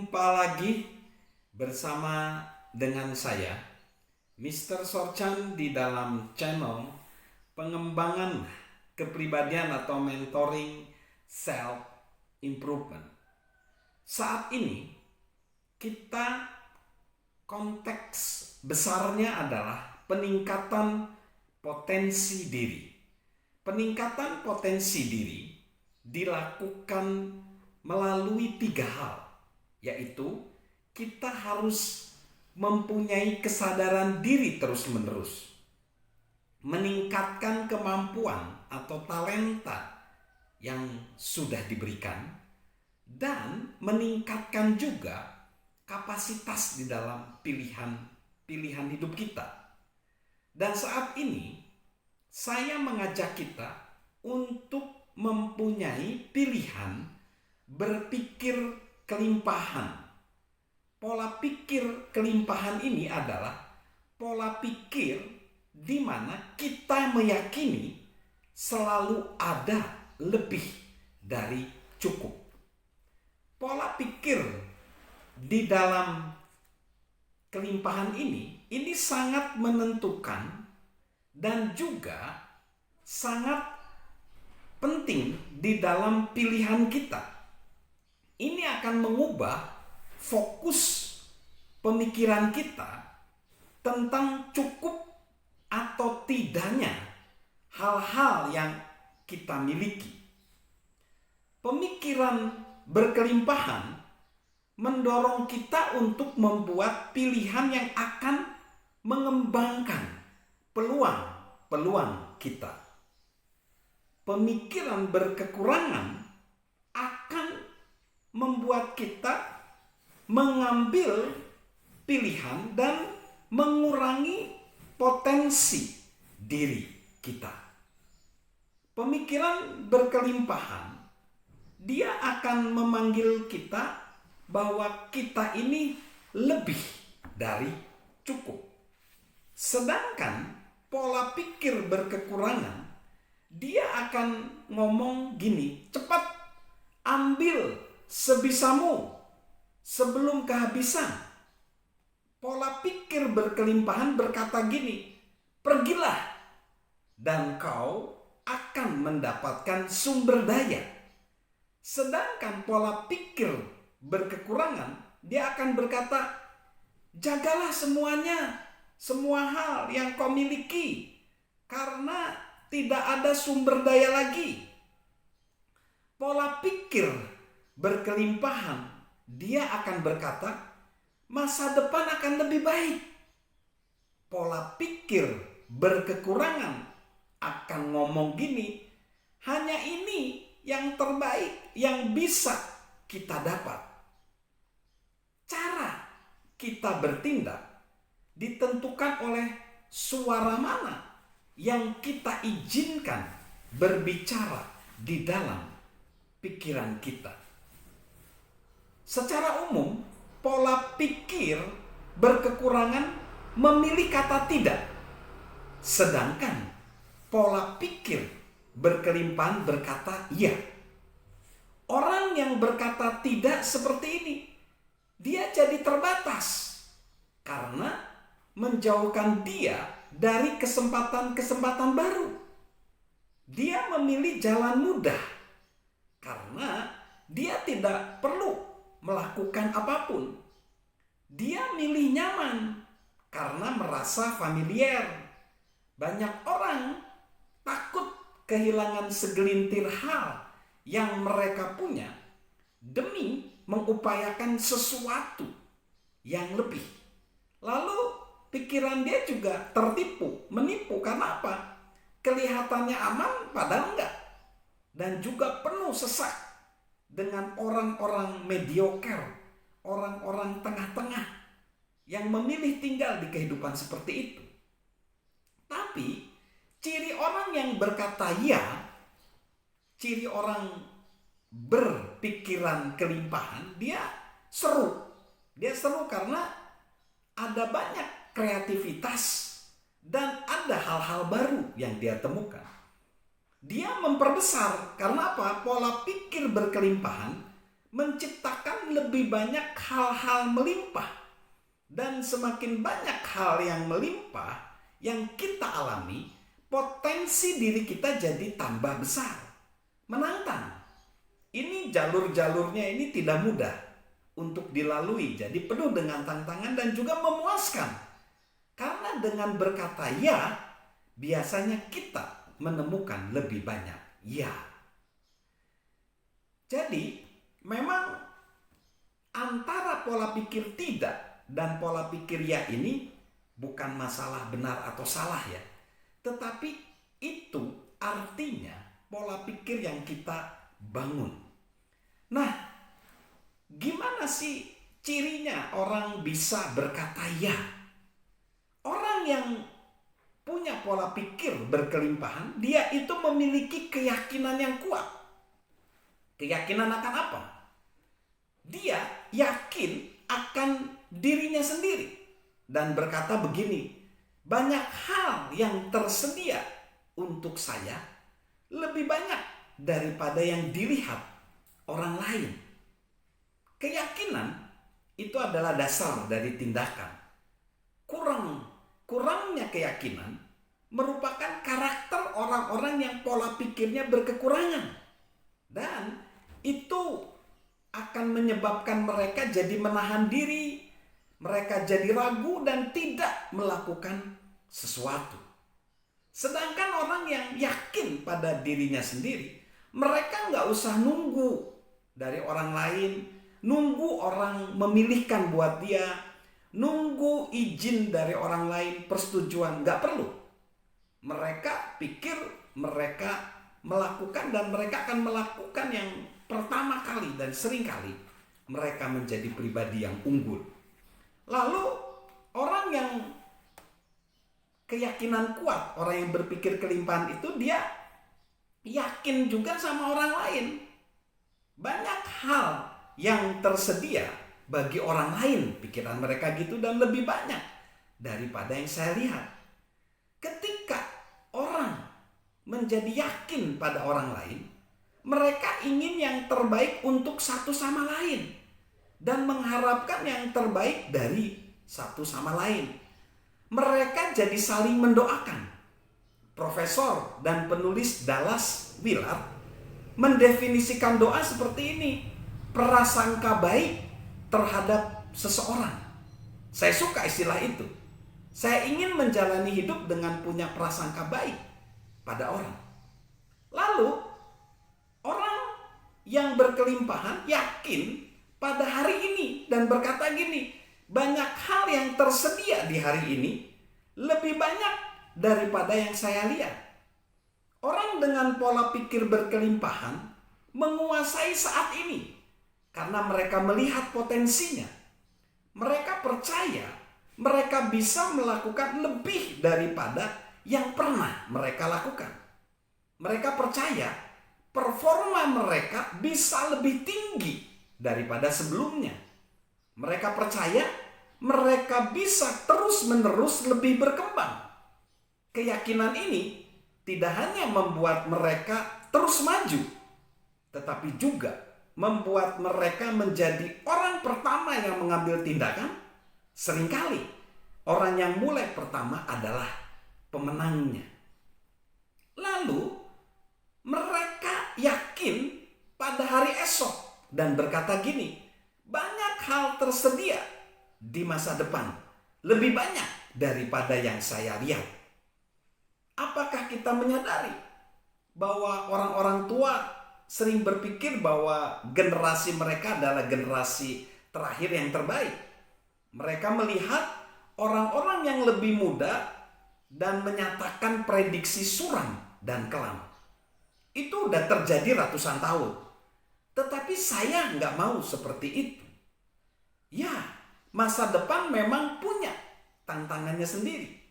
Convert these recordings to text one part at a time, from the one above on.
Jumpa lagi bersama dengan saya, Mr. Sorchan, di dalam channel pengembangan kepribadian atau mentoring self improvement. Saat ini kita konteks besarnya adalah peningkatan potensi diri. Peningkatan potensi diri dilakukan melalui 3 hal, yaitu kita harus mempunyai kesadaran diri terus-menerus, meningkatkan kemampuan atau talenta yang sudah diberikan, dan meningkatkan juga kapasitas di dalam pilihan hidup kita. Dan saat ini saya mengajak kita untuk mempunyai pilihan berpikir kelimpahan. Pola pikir kelimpahan ini adalah pola pikir di mana kita meyakini selalu ada lebih dari cukup. Pola pikir di dalam kelimpahan ini sangat menentukan dan juga sangat penting di dalam pilihan kita. Ini akan mengubah fokus pemikiran kita tentang cukup atau tidaknya hal-hal yang kita miliki. Pemikiran berkelimpahan mendorong kita untuk membuat pilihan yang akan mengembangkan peluang kita. Pemikiran berkekurangan akan membuat kita mengambil pilihan dan mengurangi potensi diri kita. Pemikiran berkelimpahan, dia akan memanggil kita bahwa kita ini lebih dari cukup. Sedangkan pola pikir berkekurangan, dia akan ngomong gini, cepat ambil sebisamu sebelum kehabisan. Pola pikir berkelimpahan berkata gini, pergilah dan kau akan mendapatkan sumber daya. Sedangkan pola pikir berkekurangan, dia akan berkata, jagalah semuanya, semua hal yang kau miliki, karena tidak ada sumber daya lagi. Pola pikir berkelimpahan, dia akan berkata, masa depan akan lebih baik. Pola pikir berkekurangan akan ngomong gini, hanya ini yang terbaik yang bisa kita dapat. Cara kita bertindak ditentukan oleh suara mana yang kita izinkan berbicara di dalam pikiran kita. Secara umum, pola pikir berkekurangan memilih kata tidak. Sedangkan pola pikir berkelimpahan berkata iya. Orang yang berkata tidak seperti ini, dia jadi terbatas karena menjauhkan dia dari kesempatan-kesempatan baru. Dia memilih jalan mudah karena dia tidak perlu melakukan apapun. Dia milih nyaman karena merasa familiar. Banyak orang takut kehilangan segelintir hal yang mereka punya demi mengupayakan sesuatu yang lebih. Lalu pikiran dia juga menipu karena apa? Kelihatannya aman padahal enggak. Dan juga penuh sesak dengan orang-orang mediocre, orang-orang tengah-tengah yang memilih tinggal di kehidupan seperti itu. Tapi ciri orang yang berkata ya, ciri orang berpikiran kelimpahan, dia seru. Dia seru karena ada banyak kreativitas dan ada hal-hal baru yang dia temukan. Dia memperbesar karena apa? Pola pikir berkelimpahan menciptakan lebih banyak hal-hal melimpah. Dan semakin banyak hal yang melimpah yang kita alami, potensi diri kita jadi tambah besar, menantang. Ini jalur-jalurnya ini tidak mudah untuk dilalui, jadi penuh dengan tantangan dan juga memuaskan. Karena dengan berkata ya, biasanya kita menemukan lebih banyak ya. Jadi memang antara pola pikir tidak dan pola pikir ya ini bukan masalah benar atau salah ya. Tetapi itu artinya pola pikir yang kita bangun. Nah, gimana sih cirinya orang bisa berkata ya? Orang yang punya pola pikir berkelimpahan, dia itu memiliki keyakinan yang kuat. Keyakinan akan apa? Dia yakin akan dirinya sendiri dan berkata begini, banyak hal yang tersedia untuk saya lebih banyak daripada yang dilihat orang lain. Keyakinan itu adalah dasar dari tindakan. Kurangnya keyakinan merupakan karakter orang-orang yang pola pikirnya berkekurangan. Dan itu akan menyebabkan mereka jadi menahan diri, mereka jadi ragu dan tidak melakukan sesuatu. Sedangkan orang yang yakin pada dirinya sendiri, mereka nggak usah nunggu dari orang lain, nunggu orang memilihkan buat dia, nunggu izin dari orang lain, persetujuan, nggak perlu. Mereka pikir, mereka melakukan dan mereka akan melakukan yang pertama kali dan sering kali mereka menjadi pribadi yang unggul. Lalu orang yang keyakinan kuat, orang yang berpikir kelimpahan itu dia yakin juga sama orang lain. Banyak hal yang tersedia bagi orang lain, pikiran mereka gitu, dan lebih banyak daripada yang saya lihat. Ketika orang menjadi yakin pada orang lain, mereka ingin yang terbaik untuk satu sama lain dan mengharapkan yang terbaik dari satu sama lain. Mereka jadi saling mendoakan. Profesor dan penulis Dallas Willard mendefinisikan doa seperti ini: prasangka baik terhadap seseorang. Saya suka istilah itu. Saya ingin menjalani hidup dengan punya prasangka baik pada orang. Lalu orang yang berkelimpahan yakin pada hari ini dan berkata gini, banyak hal yang tersedia di hari ini lebih banyak daripada yang saya lihat. Orang dengan pola pikir berkelimpahan menguasai saat ini karena mereka melihat potensinya. Mereka percaya mereka bisa melakukan lebih daripada yang pernah mereka lakukan. Mereka percaya performa mereka bisa lebih tinggi daripada sebelumnya. Mereka percaya mereka bisa terus-menerus lebih berkembang. Keyakinan ini tidak hanya membuat mereka terus maju, tetapi juga membuat mereka menjadi orang pertama yang mengambil tindakan. Seringkali orang yang mulai pertama adalah pemenangnya. Lalu mereka yakin pada hari esok dan berkata gini, banyak hal tersedia di masa depan, lebih banyak daripada yang saya lihat. Apakah kita menyadari bahwa orang-orang tua sering berpikir bahwa generasi mereka adalah generasi terakhir yang terbaik? Mereka melihat orang-orang yang lebih muda dan menyatakan prediksi suram dan kelam. Itu udah terjadi ratusan tahun. Tetapi saya nggak mau seperti itu. Ya, masa depan memang punya tantangannya sendiri.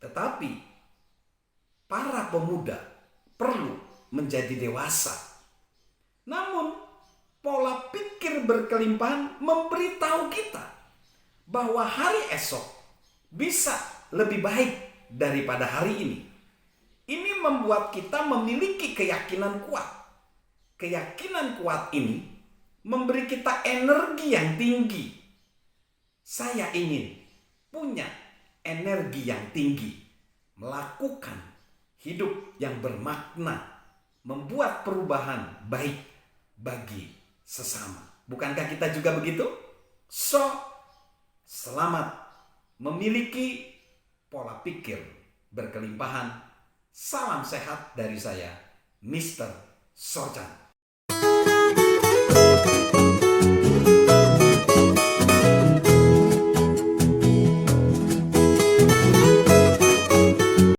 Tetapi para pemuda perlu menjadi dewasa. Namun pola pikir berkelimpahan memberitahu kita bahwa hari esok bisa lebih baik daripada hari ini. Ini membuat kita memiliki keyakinan kuat. Keyakinan kuat ini memberi kita energi yang tinggi. Saya ingin punya energi yang tinggi, melakukan hidup yang bermakna, membuat perubahan baik bagi sesama. Bukankah kita juga begitu? So, selamat memiliki pola pikir berkelimpahan. Salam sehat dari saya, Mr. Sorjan.